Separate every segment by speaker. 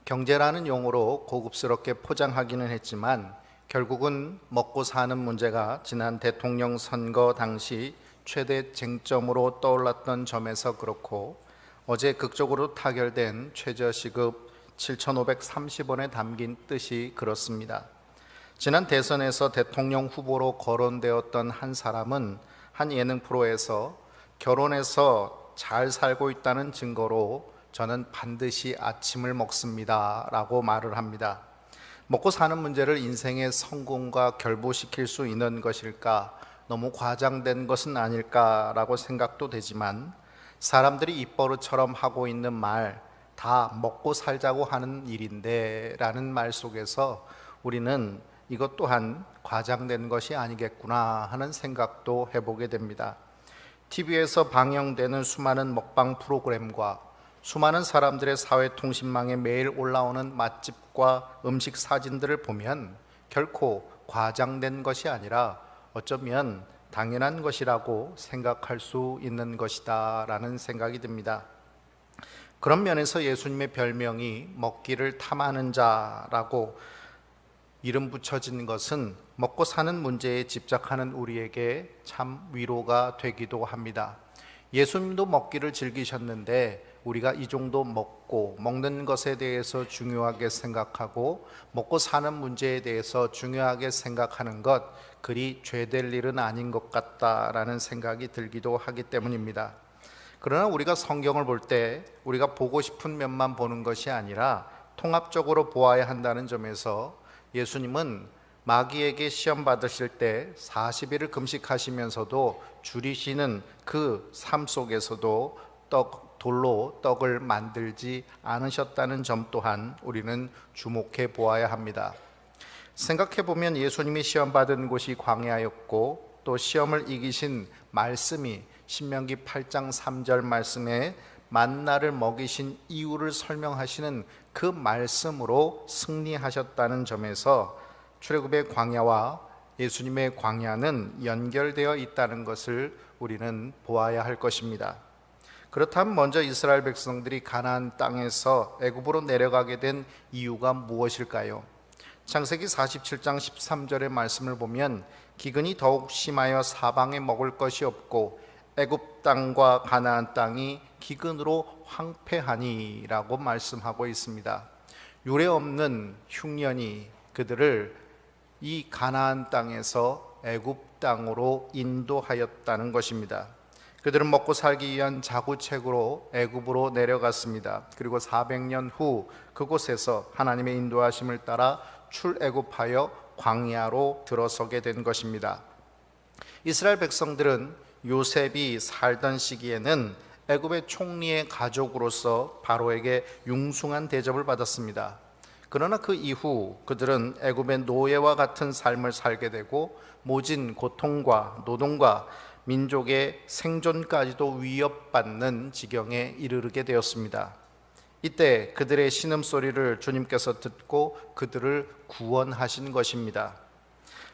Speaker 1: 경제라는 용어로 고급스럽게 포장하기는 했지만 결국은 먹고 사는 문제가 지난 대통령 선거 당시 최대 쟁점으로 떠올랐던 점에서 그렇고, 어제 극적으로 타결된 최저시급 7,530원에 담긴 뜻이 그렇습니다. 지난 대선에서 대통령 후보로 거론되었던 한 사람은 한 예능 프로에서 결혼해서 잘 살고 있다는 증거로 저는 반드시 아침을 먹습니다 라고 말을 합니다. 먹고 사는 문제를 인생의 성공과 결부시킬 수 있는 것일까, 너무 과장된 것은 아닐까라고 생각도 되지만, 사람들이 입버릇처럼 하고 있는 말, 다 먹고 살자고 하는 일인데 라는 말 속에서 우리는 이것 또한 과장된 것이 아니겠구나 하는 생각도 해보게 됩니다. TV에서 방영되는 수많은 먹방 프로그램과 수많은 사람들의 사회통신망에 매일 올라오는 맛집과 음식 사진들을 보면 결코 과장된 것이 아니라 어쩌면 당연한 것이라고 생각할 수 있는 것이다 라는 생각이 듭니다. 그런 면에서 예수님의 별명이 먹기를 탐하는 자라고 이름 붙여진 것은 먹고 사는 문제에 집착하는 우리에게 참 위로가 되기도 합니다. 예수님도 먹기를 즐기셨는데 우리가 이 정도 먹는 것에 대해서 중요하게 생각하고 먹고 사는 문제에 대해서 중요하게 생각하는 것, 그리 죄될 일은 아닌 것 같다라는 생각이 들기도 하기 때문입니다. 그러나 우리가 성경을 볼 때 우리가 보고 싶은 면만 보는 것이 아니라 통합적으로 보아야 한다는 점에서 예수님은 마귀에게 시험 받으실 때 40일을 금식하시면서도 줄이시는 그 삶 속에서도 돌로 떡을 만들지 않으셨다는 점 또한 우리는 주목해 보아야 합니다. 생각해 보면 예수님이 시험 받은 곳이 광야였고, 또 시험을 이기신 말씀이 신명기 8장 3절 말씀에 만나를 먹이신 이유를 설명하시는 그 말씀으로 승리하셨다는 점에서 출애굽의 광야와 예수님의 광야는 연결되어 있다는 것을 우리는 보아야 할 것입니다. 그렇다면 먼저 이스라엘 백성들이 가나안 땅에서 애굽으로 내려가게 된 이유가 무엇일까요? 창세기 47장 13절의 말씀을 보면 기근이 더욱 심하여 사방에 먹을 것이 없고 애굽 땅과 가나안 땅이 기근으로 황폐하니 라고 말씀하고 있습니다. 유례 없는 흉년이 그들을 이 가나안 땅에서 애굽 땅으로 인도하였다는 것입니다. 그들은 먹고 살기 위한 자구책으로 애굽으로 내려갔습니다. 그리고 400년 후 그곳에서 하나님의 인도하심을 따라 출애굽하여 광야로 들어서게 된 것입니다. 이스라엘 백성들은 요셉이 살던 시기에는 애굽의 총리의 가족으로서 바로에게 융숭한 대접을 받았습니다. 그러나 그 이후 그들은 애굽의 노예와 같은 삶을 살게 되고 모진 고통과 노동과 민족의 생존까지도 위협받는 지경에 이르게 되었습니다. 이때 그들의 신음소리를 주님께서 듣고 그들을 구원하신 것입니다.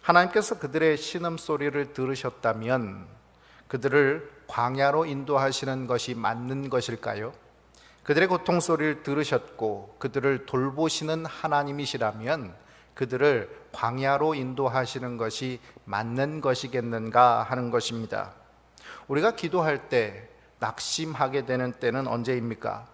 Speaker 1: 하나님께서 그들의 신음소리를 들으셨다면 그들을 광야로 인도하시는 것이 맞는 것일까요? 그들의 고통소리를 들으셨고 그들을 돌보시는 하나님이시라면 그들을 광야로 인도하시는 것이 맞는 것이겠는가 하는 것입니다. 우리가 기도할 때 낙심하게 되는 때는 언제입니까?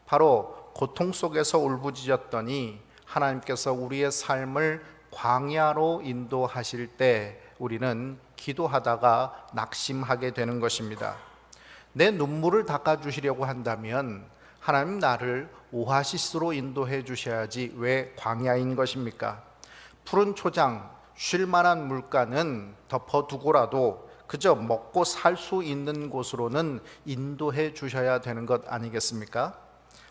Speaker 1: 바로 고통 속에서 울부짖었더니 하나님께서 우리의 삶을 광야로 인도하실 때 우리는 기도하다가 낙심하게 되는 것입니다. 내 눈물을 닦아주시려고 한다면 하나님 나를 오아시스로 인도해 주셔야지 왜 광야인 것입니까? 푸른 초장, 쉴만한 물가는 덮어두고라도 그저 먹고 살 수 있는 곳으로는 인도해 주셔야 되는 것 아니겠습니까?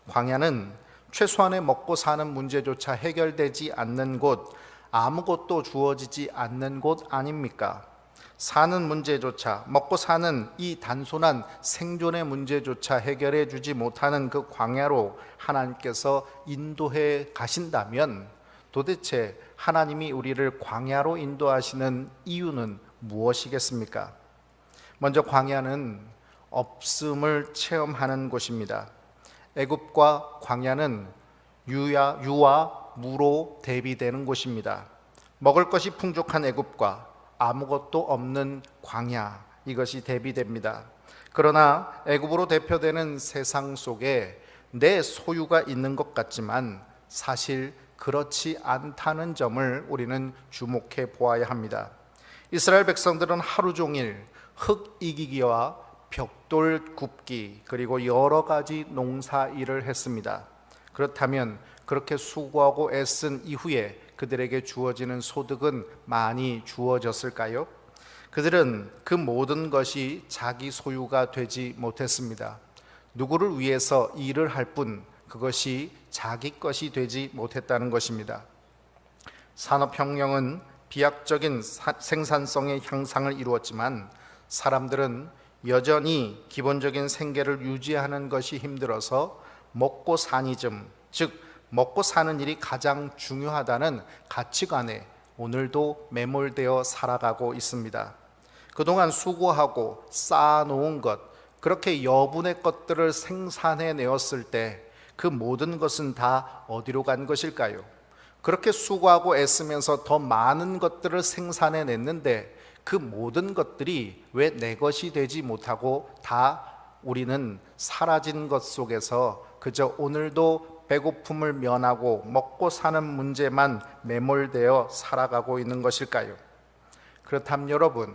Speaker 1: 광야는 최소한의 먹고 사는 문제조차 해결되지 않는 곳, 아무것도 주어지지 않는 곳 아닙니까? 사는 문제조차, 먹고 사는 이 단순한 생존의 문제조차 해결해 주지 못하는 그 광야로 하나님께서 인도해 가신다면 도대체 하나님이 우리를 광야로 인도하시는 이유는 무엇이겠습니까? 먼저 광야는 없음을 체험하는 곳입니다. 애굽과 광야는 유와 무로 대비되는 곳입니다. 먹을 것이 풍족한 애굽과 아무것도 없는 광야, 이것이 대비됩니다. 그러나 애굽으로 대표되는 세상 속에 내 소유가 있는 것 같지만 사실 그렇지 않다는 점을 우리는 주목해 보아야 합니다. 이스라엘 백성들은 하루 종일 흙 이기기와 벽돌 굽기 그리고 여러 가지 농사 일을 했습니다. 그렇다면 그렇게 수고하고 애쓴 이후에 그들에게 주어지는 소득은 많이 주어졌을까요? 그들은 그 모든 것이 자기 소유가 되지 못했습니다. 누구를 위해서 일을 할 뿐 그것이 자기 것이 되지 못했다는 것입니다. 산업혁명은 비약적인 생산성의 향상을 이루었지만 사람들은 여전히 기본적인 생계를 유지하는 것이 힘들어서 먹고 사니즘, 즉 먹고 사는 일이 가장 중요하다는 가치관에 오늘도 매몰되어 살아가고 있습니다. 그동안 수고하고 쌓아놓은 것, 그렇게 여분의 것들을 생산해 내었을 때 그 모든 것은 다 어디로 간 것일까요? 그렇게 수고하고 애쓰면서 더 많은 것들을 생산해 냈는데 그 모든 것들이 왜 내 것이 되지 못하고 다 우리는 사라진 것 속에서 그저 오늘도 배고픔을 면하고 먹고 사는 문제만 매몰되어 살아가고 있는 것일까요? 그렇다면 여러분,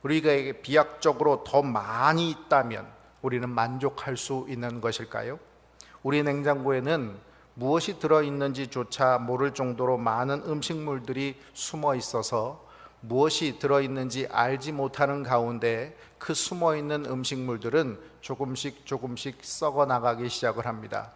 Speaker 1: 우리가 비약적으로 더 많이 있다면 우리는 만족할 수 있는 것일까요? 우리 냉장고에는 무엇이 들어있는지조차 모를 정도로 많은 음식물들이 숨어 있어서 무엇이 들어있는지 알지 못하는 가운데 그 숨어있는 음식물들은 조금씩 썩어 나가기 시작을 합니다.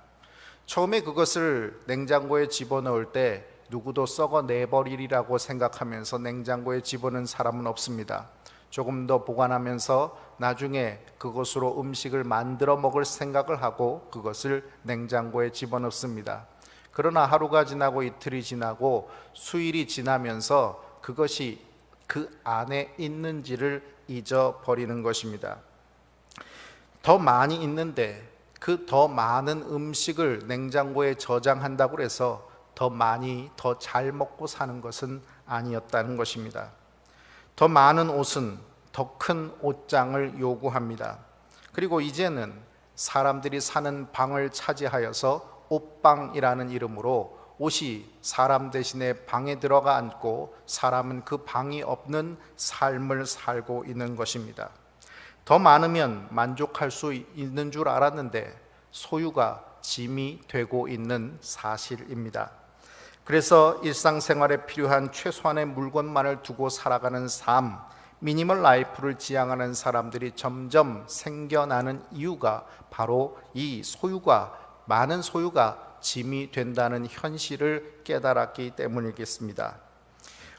Speaker 1: 처음에 그것을 냉장고에 집어넣을 때 누구도 썩어 내버리리라고 생각하면서 냉장고에 집어넣은 사람은 없습니다. 조금 더 보관하면서 나중에 그것으로 음식을 만들어 먹을 생각을 하고 그것을 냉장고에 집어넣습니다. 그러나 하루가 지나고 이틀이 지나고 수일이 지나면서 그것이 그 안에 있는지를 잊어버리는 것입니다. 더 많이 있는데 그 더 많은 음식을 냉장고에 저장한다고 해서 더 많이 더 잘 먹고 사는 것은 아니었다는 것입니다. 더 많은 옷은 더 큰 옷장을 요구합니다. 그리고 이제는 사람들이 사는 방을 차지하여서 옷방이라는 이름으로 옷이 사람 대신에 방에 들어가 앉고 사람은 그 방이 없는 삶을 살고 있는 것입니다. 더 많으면 만족할 수 있는 줄 알았는데 소유가 짐이 되고 있는 사실입니다. 그래서 일상생활에 필요한 최소한의 물건만을 두고 살아가는 삶, 미니멀 라이프를 지향하는 사람들이 점점 생겨나는 이유가 바로 이 많은 소유가 짐이 된다는 현실을 깨달았기 때문이겠습니다.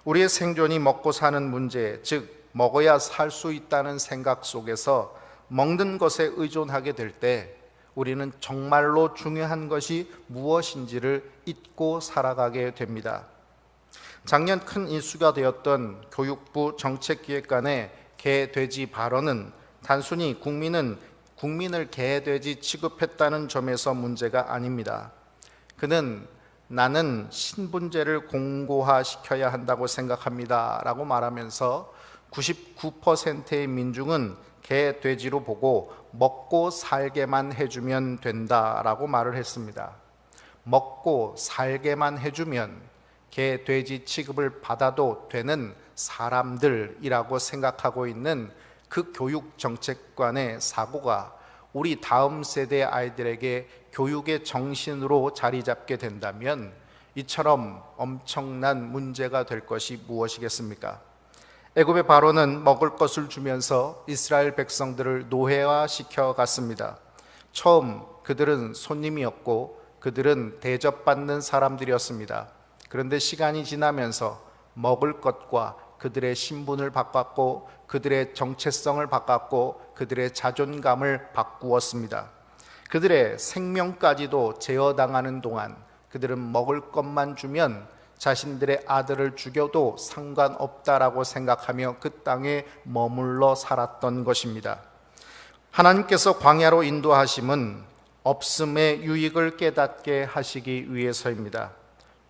Speaker 1: 우리의 생존이 먹고 사는 문제, 즉 먹어야 살 수 있다는 생각 속에서 먹는 것에 의존하게 될 때 우리는 정말로 중요한 것이 무엇인지를 잊고 살아가게 됩니다. 작년 큰 이슈가 되었던 교육부 정책기획관의 개돼지 발언은 단순히 국민을 개돼지 취급했다는 점에서 문제가 아닙니다. 그는 나는 신분제를 공고화시켜야 한다고 생각합니다 라고 말하면서 99%의 민중은 개, 돼지로 보고 먹고 살게만 해주면 된다라고 말을 했습니다. 먹고 살게만 해주면 개, 돼지 취급을 받아도 되는 사람들이라고 생각하고 있는 그 교육 정책관의 사고가 우리 다음 세대 아이들에게 교육의 정신으로 자리 잡게 된다면 이처럼 엄청난 문제가 될 것이 무엇이겠습니까? 애굽의 바로는 먹을 것을 주면서 이스라엘 백성들을 노예화시켜 갔습니다. 처음 그들은 손님이었고 그들은 대접받는 사람들이었습니다. 그런데 시간이 지나면서 먹을 것과 그들의 신분을 바꿨고 그들의 정체성을 바꿨고 그들의 자존감을 바꾸었습니다. 그들의 생명까지도 제어당하는 동안 그들은 먹을 것만 주면 자신들의 아들을 죽여도 상관없다라고 생각하며 그 땅에 머물러 살았던 것입니다. 하나님께서 광야로 인도하심은 없음의 유익을 깨닫게 하시기 위해서입니다.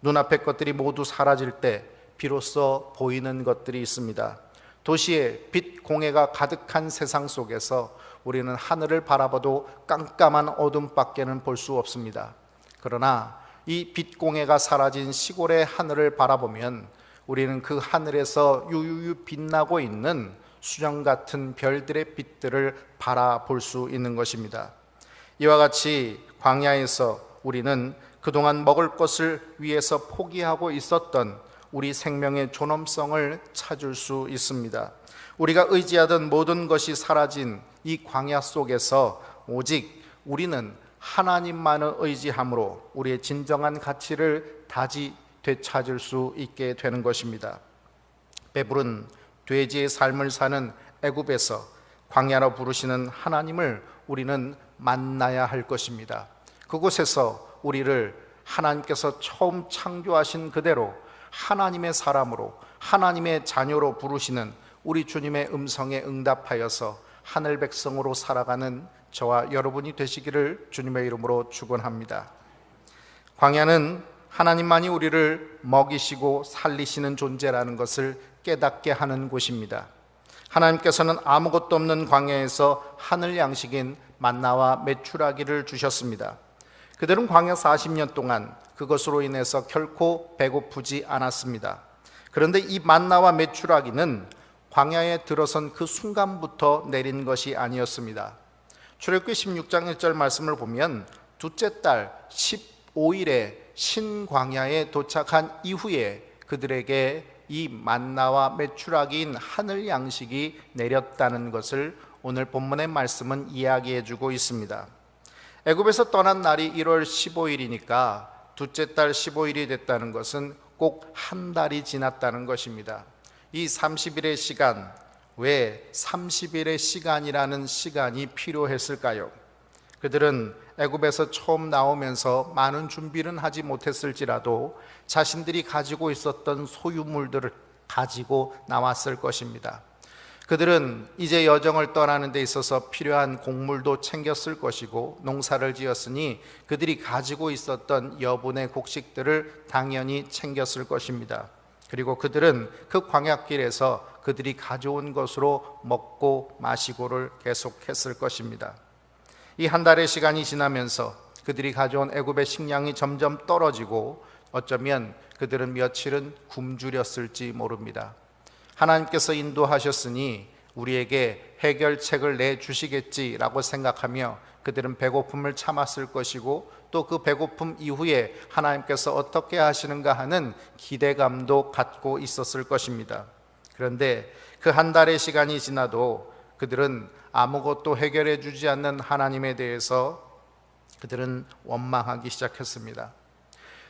Speaker 1: 눈앞의 것들이 모두 사라질 때 비로소 보이는 것들이 있습니다. 도시의 빛 공해가 가득한 세상 속에서 우리는 하늘을 바라봐도 깜깜한 어둠밖에는 볼 수 없습니다. 그러나 이 빛 공해가 사라진 시골의 하늘을 바라보면 우리는 그 하늘에서 유유유 빛나고 있는 수정 같은 별들의 빛들을 바라볼 수 있는 것입니다. 이와 같이 광야에서 우리는 그동안 먹을 것을 위해서 포기하고 있었던 우리 생명의 존엄성을 찾을 수 있습니다. 우리가 의지하던 모든 것이 사라진 이 광야 속에서 오직 우리는 하나님만을 의지함으로 우리의 진정한 가치를 다시 되찾을 수 있게 되는 것입니다. 배부른 돼지의 삶을 사는 애굽에서 광야로 부르시는 하나님을 우리는 만나야 할 것입니다. 그곳에서 우리를 하나님께서 처음 창조하신 그대로 하나님의 사람으로, 하나님의 자녀로 부르시는 우리 주님의 음성에 응답하여서 하늘 백성으로 살아가는 저와 여러분이 되시기를 주님의 이름으로 축원합니다. 광야는 하나님만이 우리를 먹이시고 살리시는 존재라는 것을 깨닫게 하는 곳입니다. 하나님께서는 아무것도 없는 광야에서 하늘 양식인 만나와 메추라기를 주셨습니다. 그들은 광야 40년 동안 그것으로 인해서 결코 배고프지 않았습니다. 그런데 이 만나와 메추라기는 광야에 들어선 그 순간부터 내린 것이 아니었습니다. 출애굽기 16장 1절 말씀을 보면 둘째 달 15일에 신광야에 도착한 이후에 그들에게 이 만나와 메추라기인 하늘 양식이 내렸다는 것을 오늘 본문의 말씀은 이야기해 주고 있습니다. 애굽에서 떠난 날이 1월 15일이니까 둘째 달 15일이 됐다는 것은 꼭 한 달이 지났다는 것입니다. 이 30일의 시간, 왜 30일의 시간이라는 시간이 필요했을까요? 그들은 애굽에서 처음 나오면서 많은 준비는 하지 못했을지라도 자신들이 가지고 있었던 소유물들을 가지고 나왔을 것입니다. 그들은 이제 여정을 떠나는 데 있어서 필요한 곡물도 챙겼을 것이고 농사를 지었으니 그들이 가지고 있었던 여분의 곡식들을 당연히 챙겼을 것입니다. 그리고 그들은 그 광야길에서 그들이 가져온 것으로 먹고 마시고를 계속했을 것입니다. 이 한 달의 시간이 지나면서 그들이 가져온 애굽의 식량이 점점 떨어지고 어쩌면 그들은 며칠은 굶주렸을지 모릅니다. 하나님께서 인도하셨으니 우리에게 해결책을 내주시겠지라고 생각하며 그들은 배고픔을 참았을 것이고 또 그 배고픔 이후에 하나님께서 어떻게 하시는가 하는 기대감도 갖고 있었을 것입니다. 그런데 그 한 달의 시간이 지나도 그들은 아무것도 해결해 주지 않는 하나님에 대해서 그들은 원망하기 시작했습니다.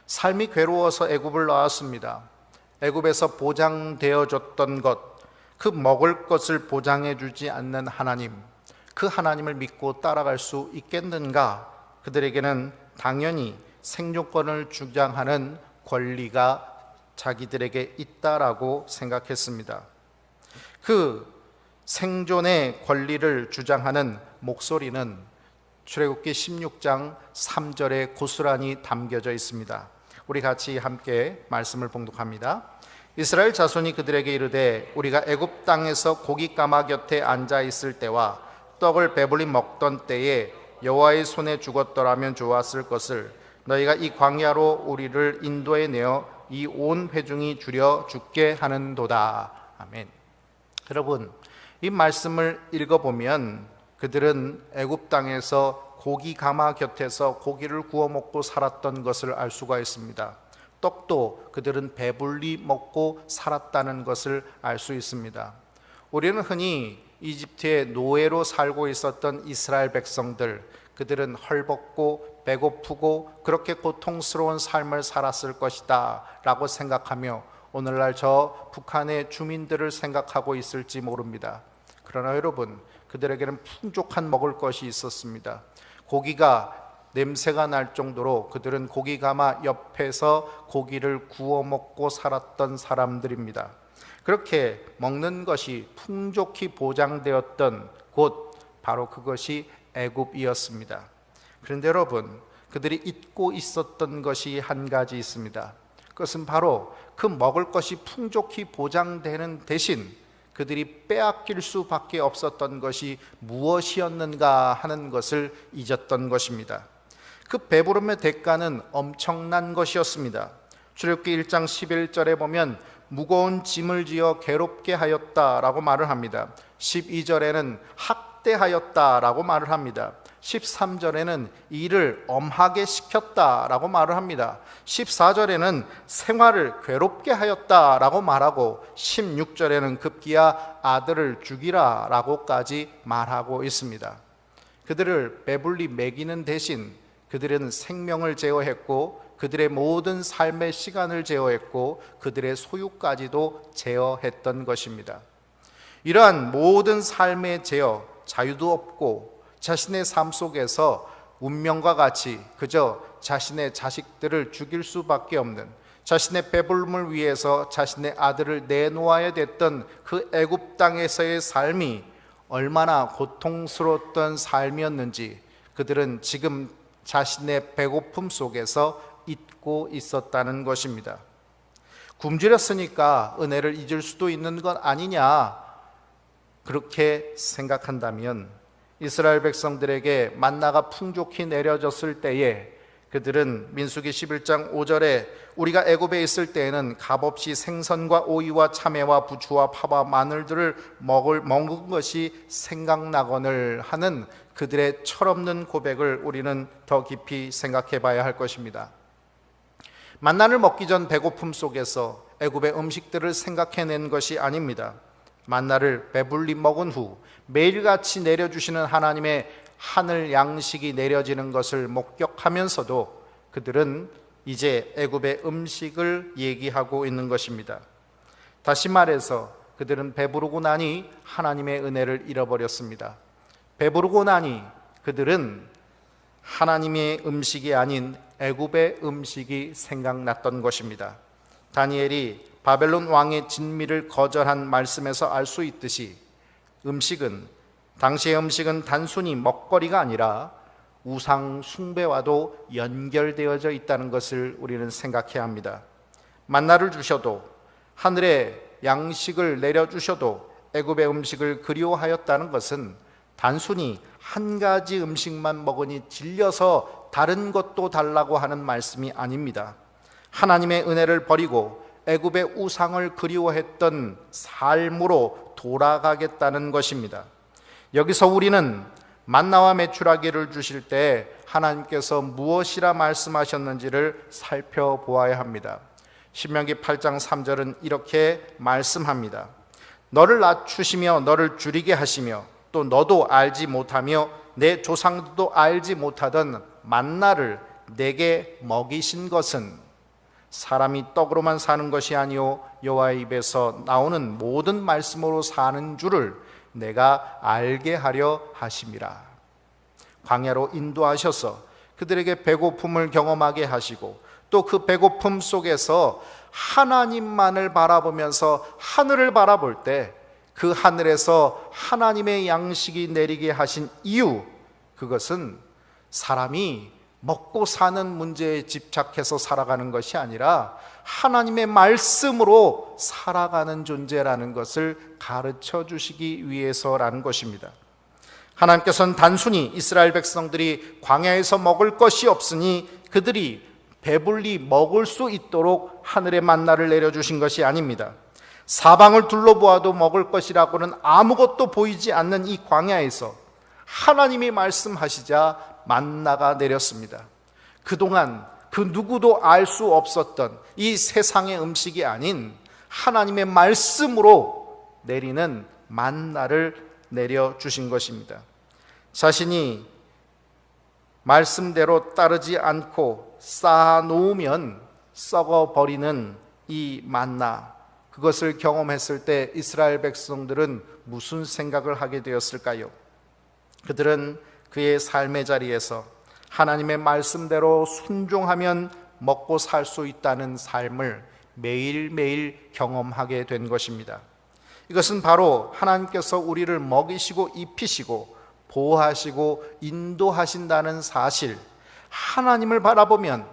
Speaker 1: 삶이 괴로워서 애굽을 나왔습니다. 애굽에서 보장되어 줬던 것, 그 먹을 것을 보장해 주지 않는 하나님, 그 하나님을 믿고 따라갈 수 있겠는가? 그들에게는 당연히 생존권을 주장하는 권리가 자기들에게 있다라고 생각했습니다. 그 생존의 권리를 주장하는 목소리는 출애굽기 16장 3절에 고스란히 담겨져 있습니다. 우리 같이 함께 말씀을 봉독합니다. 이스라엘 자손이 그들에게 이르되 우리가 애굽 땅에서 고기 가마 곁에 앉아 있을 때와 떡을 배불리 먹던 때에 여호와의 손에 죽었더라면 좋았을 것을 너희가 이 광야로 우리를 인도해 내어 이 온 회중이 줄여 죽게 하는도다. 아멘. 여러분, 이 말씀을 읽어보면 그들은 애굽 땅에서 고기 가마 곁에서 고기를 구워 먹고 살았던 것을 알 수가 있습니다. 떡도 그들은 배불리 먹고 살았다는 것을 알 수 있습니다. 우리는 흔히 이집트의 노예로 살고 있었던 이스라엘 백성들, 그들은 헐벗고 배고프고 그렇게 고통스러운 삶을 살았을 것이다 라고 생각하며 오늘날 저 북한의 주민들을 생각하고 있을지 모릅니다. 그러나 여러분, 그들에게는 풍족한 먹을 것이 있었습니다. 고기가 냄새가 날 정도로 그들은 고기 가마 옆에서 고기를 구워 먹고 살았던 사람들입니다. 그렇게 먹는 것이 풍족히 보장되었던 곳, 바로 그것이 애굽이었습니다. 그런데 여러분, 그들이 잊고 있었던 것이 한 가지 있습니다. 그것은 바로 그 먹을 것이 풍족히 보장되는 대신 그들이 빼앗길 수밖에 없었던 것이 무엇이었는가 하는 것을 잊었던 것입니다. 그 배부름의 대가는 엄청난 것이었습니다. 출애굽기 1장 11절에 보면 무거운 짐을 지어 괴롭게 하였다라고 말을 합니다. 12절에는 학대하였다라고 말을 합니다. 13절에는 일을 엄하게 시켰다라고 말을 합니다. 14절에는 생활을 괴롭게 하였다라고 말하고 16절에는 급기야 아들을 죽이라라고까지 말하고 있습니다. 그들을 배불리 먹이는 대신 그들은 생명을 제어했고 그들의 모든 삶의 시간을 제어했고 그들의 소유까지도 제어했던 것입니다. 이러한 모든 삶의 제어, 자유도 없고 자신의 삶 속에서 운명과 같이 그저 자신의 자식들을 죽일 수밖에 없는, 자신의 배불름을 위해서 자신의 아들을 내놓아야 됐던 그 애굽 땅에서의 삶이 얼마나 고통스러웠던 삶이었는지 그들은 지금 자신의 배고픔 속에서 잊고 있었다는 것입니다. 굶주렸으니까 은혜를 잊을 수도 있는 것 아니냐, 그렇게 생각한다면 이스라엘 백성들에게 만나가 풍족히 내려졌을 때에 그들은 민수기 11장 5절에 우리가 애굽에 있을 때에는 값없이 생선과 오이와 참외와 부추와 파와 마늘들을 먹은 것이 생각나거늘 하는 그들의 철없는 고백을 우리는 더 깊이 생각해 봐야 할 것입니다. 만나를 먹기 전 배고픔 속에서 애굽의 음식들을 생각해낸 것이 아닙니다. 만나를 배불리 먹은 후 매일같이 내려주시는 하나님의 하늘 양식이 내려지는 것을 목격하면서도 그들은 이제 애굽의 음식을 얘기하고 있는 것입니다. 다시 말해서 그들은 배부르고 나니 하나님의 은혜를 잃어버렸습니다. 배부르고 나니 그들은 하나님의 음식이 아닌 애굽의 음식이 생각났던 것입니다. 다니엘이 바벨론 왕의 진미를 거절한 말씀에서 알 수 있듯이 당시의 음식은 단순히 먹거리가 아니라 우상 숭배와도 연결되어져 있다는 것을 우리는 생각해야 합니다. 만나를 주셔도 하늘의 양식을 내려주셔도 애굽의 음식을 그리워하였다는 것은 단순히 한 가지 음식만 먹으니 질려서 다른 것도 달라고 하는 말씀이 아닙니다. 하나님의 은혜를 버리고 애굽의 우상을 그리워했던 삶으로 돌아가겠다는 것입니다. 여기서 우리는 만나와 메추라기를 주실 때 하나님께서 무엇이라 말씀하셨는지를 살펴보아야 합니다. 신명기 8장 3절은 이렇게 말씀합니다. 너를 낮추시며 너를 줄이게 하시며 또 너도 알지 못하며 내 조상도 알지 못하던 만나를 내게 먹이신 것은 사람이 떡으로만 사는 것이 아니요 여호와의 입에서 나오는 모든 말씀으로 사는 줄을 내가 알게 하려 하심이라. 광야로 인도하셔서 그들에게 배고픔을 경험하게 하시고 또 그 배고픔 속에서 하나님만을 바라보면서 하늘을 바라볼 때 그 하늘에서 하나님의 양식이 내리게 하신 이유, 그것은 사람이 먹고 사는 문제에 집착해서 살아가는 것이 아니라 하나님의 말씀으로 살아가는 존재라는 것을 가르쳐 주시기 위해서라는 것입니다. 하나님께서는 단순히 이스라엘 백성들이 광야에서 먹을 것이 없으니 그들이 배불리 먹을 수 있도록 하늘의 만나를 내려주신 것이 아닙니다. 사방을 둘러보아도 먹을 것이라고는 아무것도 보이지 않는 이 광야에서 하나님이 말씀하시자 만나가 내렸습니다. 그동안 그 누구도 알 수 없었던 이 세상의 음식이 아닌 하나님의 말씀으로 내리는 만나를 내려주신 것입니다. 자신이 말씀대로 따르지 않고 쌓아놓으면 썩어버리는 이 만나, 그것을 경험했을 때 이스라엘 백성들은 무슨 생각을 하게 되었을까요? 그들은 그의 삶의 자리에서 하나님의 말씀대로 순종하면 먹고 살 수 있다는 삶을 매일매일 경험하게 된 것입니다. 이것은 바로 하나님께서 우리를 먹이시고 입히시고 보호하시고 인도하신다는 사실, 하나님을 바라보면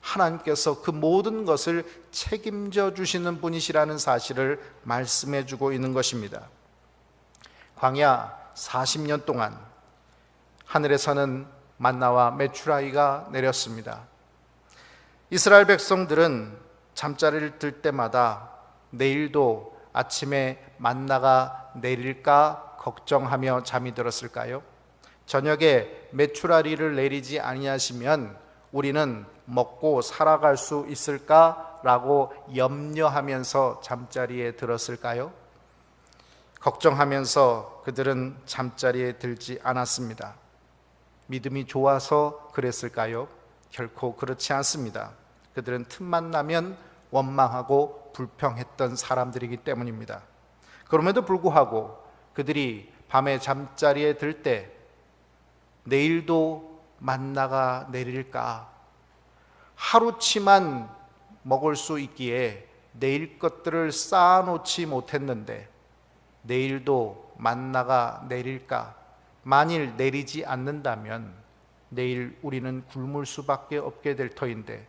Speaker 1: 하나님께서 그 모든 것을 책임져 주시는 분이시라는 사실을 말씀해 주고 있는 것입니다. 광야 40년 동안 하늘에서는 만나와 메추라기가 내렸습니다. 이스라엘 백성들은 잠자리를 들 때마다 내일도 아침에 만나가 내릴까 걱정하며 잠이 들었을까요? 저녁에 메추라기를 내리지 아니하시면 우리는 먹고 살아갈 수 있을까라고 염려하면서 잠자리에 들었을까요? 걱정하면서 그들은 잠자리에 들지 않았습니다. 믿음이 좋아서 그랬을까요? 결코 그렇지 않습니다. 그들은 틈만 나면 원망하고 불평했던 사람들이기 때문입니다. 그럼에도 불구하고 그들이 밤에 잠자리에 들 때 내일도 만나가 내릴까? 하루치만 먹을 수 있기에 내일 것들을 쌓아놓지 못했는데 내일도 만나가 내릴까? 만일 내리지 않는다면 내일 우리는 굶을 수밖에 없게 될 터인데,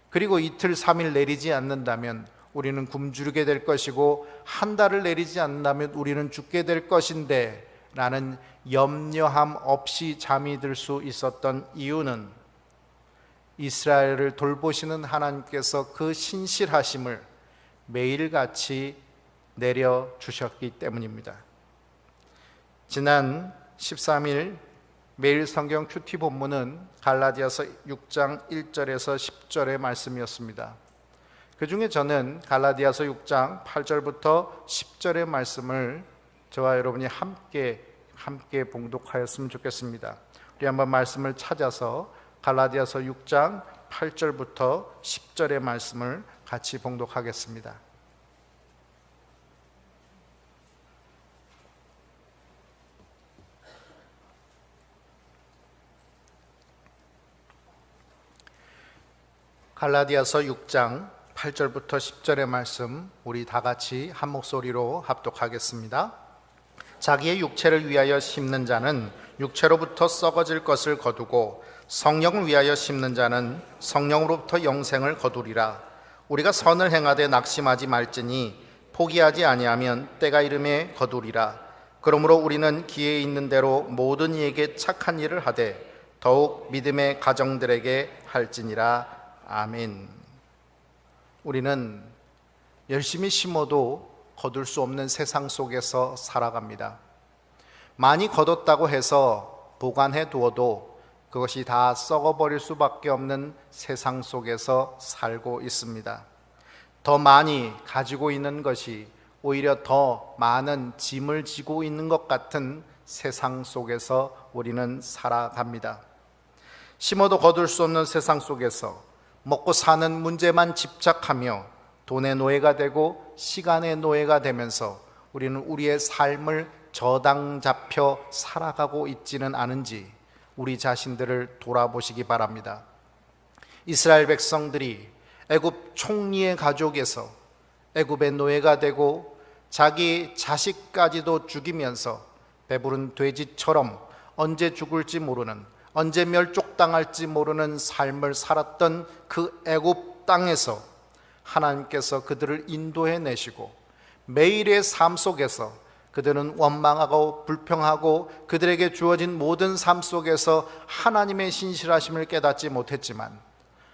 Speaker 1: 그리고 이틀 3일 내리지 않는다면 우리는 굶주리게 될 것이고 한 달을 내리지 않는다면 우리는 죽게 될 것인데 라는 염려함 없이 잠이 들 수 있었던 이유는 이스라엘을 돌보시는 하나님께서 그 신실하심을 매일같이 내려주셨기 때문입니다. 지난 13일 매일 성경 큐티 본문은 갈라디아서 6장 1절에서 10절의 말씀이었습니다. 그 중에 저는 갈라디아서 6장 8절부터 10절의 말씀을 저와 여러분이 함께 봉독하였으면 좋겠습니다. 우리 한번 말씀을 찾아서 갈라디아서 6장 8절부터 10절의 말씀을 같이 봉독하겠습니다. 갈라디아서 6장 8절부터 10절의 말씀 우리 다 같이 한 목소리로 합독하겠습니다. 자기의 육체를 위하여 심는 자는 육체로부터 썩어질 것을 거두고 성령을 위하여 심는 자는 성령으로부터 영생을 거두리라. 우리가 선을 행하되 낙심하지 말지니 포기하지 아니하면 때가 이름에 거두리라. 그러므로 우리는 기회 있는 대로 모든 이에게 착한 일을 하되 더욱 믿음의 가정들에게 할지니라. 아멘. 우리는 열심히 심어도 거둘 수 없는 세상 속에서 살아갑니다. 많이 거뒀다고 해서 보관해 두어도 그것이 다 썩어버릴 수밖에 없는 세상 속에서 살고 있습니다. 더 많이 가지고 있는 것이 오히려 더 많은 짐을 지고 있는 것 같은 세상 속에서 우리는 살아갑니다. 심어도 거둘 수 없는 세상 속에서 먹고 사는 문제만 집착하며 돈의 노예가 되고 시간의 노예가 되면서 우리는 우리의 삶을 저당 잡혀 살아가고 있지는 않은지 우리 자신들을 돌아보시기 바랍니다. 이스라엘 백성들이 애굽 총리의 가족에서 애굽의 노예가 되고 자기 자식까지도 죽이면서 배부른 돼지처럼 언제 죽을지 모르는, 언제 멸족당할지 모르는 삶을 살았던 그 애굽 땅에서 하나님께서 그들을 인도해 내시고 매일의 삶 속에서 그들은 원망하고 불평하고 그들에게 주어진 모든 삶 속에서 하나님의 신실하심을 깨닫지 못했지만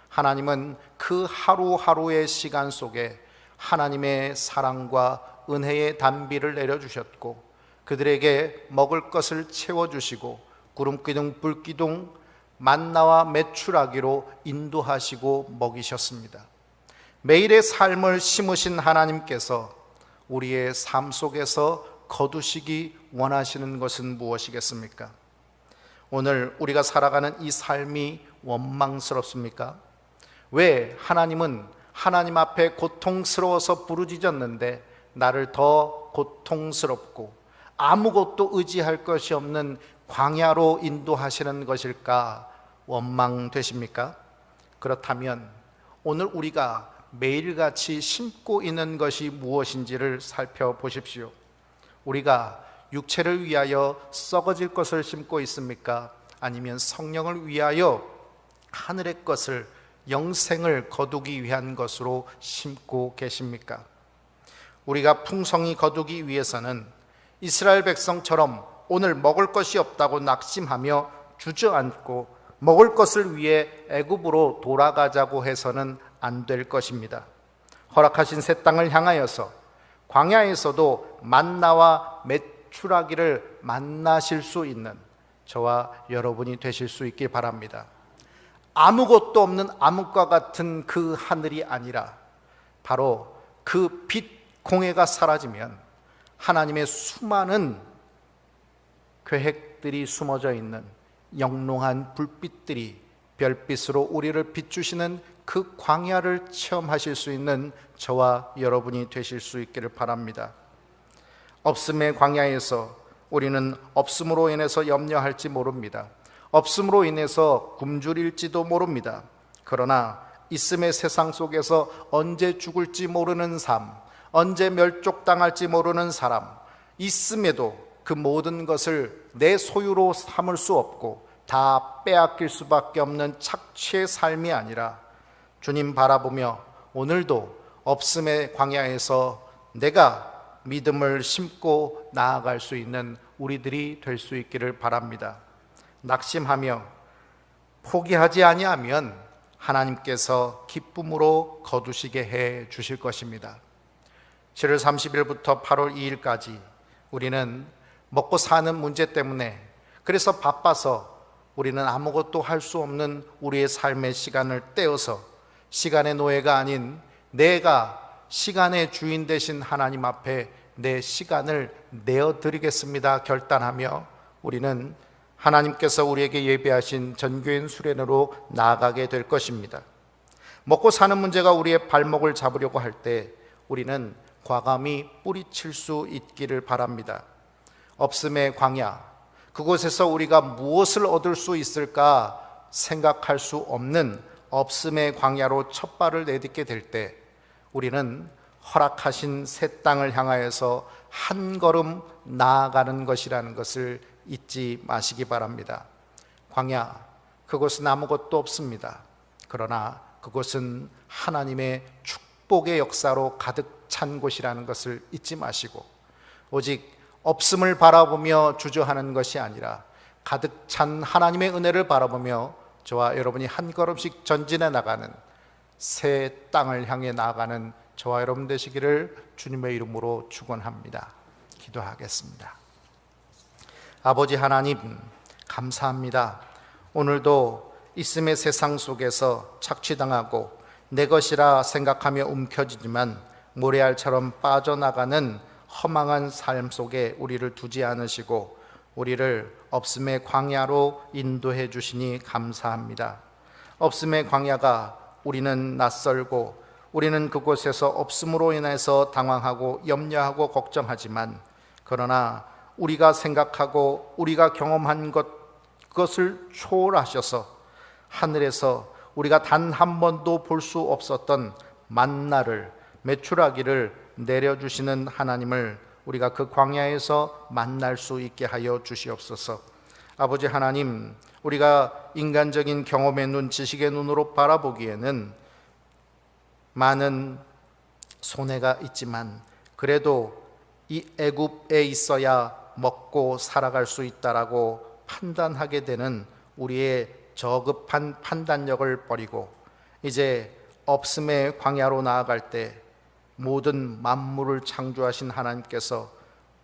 Speaker 1: 하나님은 그 하루하루의 시간 속에 하나님의 사랑과 은혜의 단비를 내려주셨고 그들에게 먹을 것을 채워주시고 구름기둥 불기둥 만나와 메추라기로 인도하시고 먹이셨습니다. 매일의 삶을 심으신 하나님께서 우리의 삶 속에서 거두시기 원하시는 것은 무엇이겠습니까? 오늘 우리가 살아가는 이 삶이 원망스럽습니까? 왜 하나님은 하나님 앞에 고통스러워서 부르짖었는데 나를 더 고통스럽고 아무것도 의지할 것이 없는 광야로 인도하시는 것일까 원망되십니까? 그렇다면 오늘 우리가 매일같이 심고 있는 것이 무엇인지를 살펴보십시오. 우리가 육체를 위하여 썩어질 것을 심고 있습니까? 아니면 성령을 위하여 하늘의 것을, 영생을 거두기 위한 것으로 심고 계십니까? 우리가 풍성히 거두기 위해서는 이스라엘 백성처럼 오늘 먹을 것이 없다고 낙심하며 주저앉고 먹을 것을 위해 애굽으로 돌아가자고 해서는 안 될 것입니다. 허락하신 새 땅을 향하여서 광야에서도 만나와 메추라기를 만나실 수 있는 저와 여러분이 되실 수 있길 바랍니다. 아무것도 없는 암흑과 같은 그 하늘이 아니라 바로 그 빛 공해가 사라지면 하나님의 수많은 계획들이 숨어져 있는 영롱한 불빛들이 별빛으로 우리를 비추시는 그 광야를 체험하실 수 있는 저와 여러분이 되실 수 있기를 바랍니다. 없음의 광야에서 우리는 없음으로 인해서 염려할지 모릅니다. 없음으로 인해서 굶주릴지도 모릅니다. 그러나 있음의 세상 속에서 언제 죽을지 모르는 삶, 언제 멸족당할지 모르는 사람, 있음에도 그 모든 것을 내 소유로 삼을 수 없고 다 빼앗길 수밖에 없는 착취의 삶이 아니라 주님 바라보며 오늘도 없음의 광야에서 내가 믿음을 심고 나아갈 수 있는 우리들이 될 수 있기를 바랍니다. 낙심하며 포기하지 아니하면 하나님께서 기쁨으로 거두시게 해 주실 것입니다. 7월 30일부터 8월 2일까지 우리는 먹고 사는 문제 때문에, 그래서 바빠서 우리는 아무것도 할 수 없는 우리의 삶의 시간을 떼어서 시간의 노예가 아닌 내가 시간의 주인 되신 하나님 앞에 내 시간을 내어드리겠습니다 결단하며 우리는 하나님께서 우리에게 예배하신 전교인 수련회로 나아가게 될 것입니다. 먹고 사는 문제가 우리의 발목을 잡으려고 할 때 우리는 과감히 뿌리칠 수 있기를 바랍니다. 없음의 광야, 그곳에서 우리가 무엇을 얻을 수 있을까 생각할 수 없는 없음의 광야로 첫 발을 내딛게 될 때 우리는 허락하신 새 땅을 향하여서 한 걸음 나아가는 것이라는 것을 잊지 마시기 바랍니다. 광야, 그곳은 아무것도 없습니다. 그러나 그곳은 하나님의 축복의 역사로 가득 찬 곳이라는 것을 잊지 마시고 오직 없음을 바라보며 주저하는 것이 아니라 가득 찬 하나님의 은혜를 바라보며 저와 여러분이 한 걸음씩 전진해 나가는 새 땅을 향해 나아가는 저와 여러분 되시기를 주님의 이름으로 축원합니다. 기도하겠습니다. 아버지 하나님, 감사합니다. 오늘도 있음의 세상 속에서 착취당하고 내 것이라 생각하며 움켜쥐지만 모래알처럼 빠져나가는 허망한 삶 속에 우리를 두지 않으시고 우리를 없음의 광야로 인도해 주시니 감사합니다. 없음의 광야가 우리는 낯설고 우리는 그곳에서 없음으로 인해서 당황하고 염려하고 걱정하지만 그러나 우리가 생각하고 우리가 경험한 그것을 초월하셔서 하늘에서 우리가 단 한 번도 볼 수 없었던 만나를, 메추라기를 내려주시는 하나님을 우리가 그 광야에서 만날 수 있게 하여 주시옵소서. 아버지 하나님, 우리가 인간적인 경험의 눈, 지식의 눈으로 바라보기에는 많은 손해가 있지만 그래도 이 애굽에 있어야 먹고 살아갈 수 있다라고 판단하게 되는 우리의 저급한 판단력을 버리고 이제 없음의 광야로 나아갈 때 모든 만물을 창조하신 하나님께서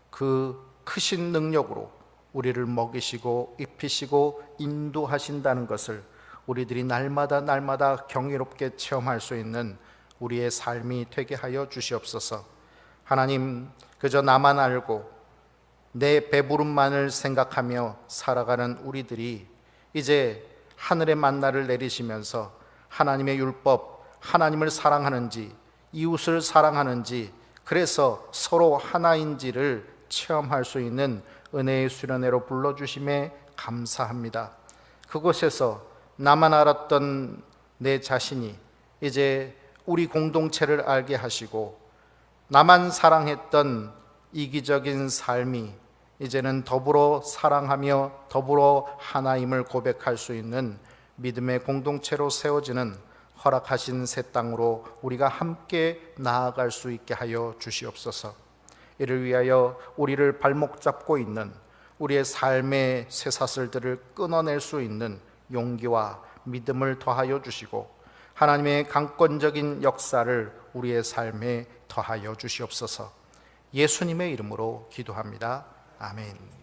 Speaker 1: 그 크신 능력으로 우리를 먹이시고 입히시고 인도하신다는 것을 우리들이 날마다 경이롭게 체험할 수 있는 우리의 삶이 되게 하여 주시옵소서. 하나님, 그저 나만 알고 내 배부름만을 생각하며 살아가는 우리들이 이제 하늘의 만나를 내리시면서 하나님의 율법, 하나님을 사랑하는지 이웃을 사랑하는지 그래서 서로 하나인지를 체험할 수 있는 은혜의 수련회로 불러주심에 감사합니다. 그곳에서 나만 알았던 내 자신이 이제 우리 공동체를 알게 하시고 나만 사랑했던 이기적인 삶이 이제는 더불어 사랑하며 더불어 하나임을 고백할 수 있는 믿음의 공동체로 세워지는 허락하신 새 땅으로 우리가 함께 나아갈 수 있게 하여 주시옵소서. 이를 위하여 우리를 발목 잡고 있는 우리의 삶의 쇠사슬들을 끊어낼 수 있는 용기와 믿음을 더하여 주시고 하나님의 강권적인 역사를 우리의 삶에 더하여 주시옵소서. 예수님의 이름으로 기도합니다. 아멘.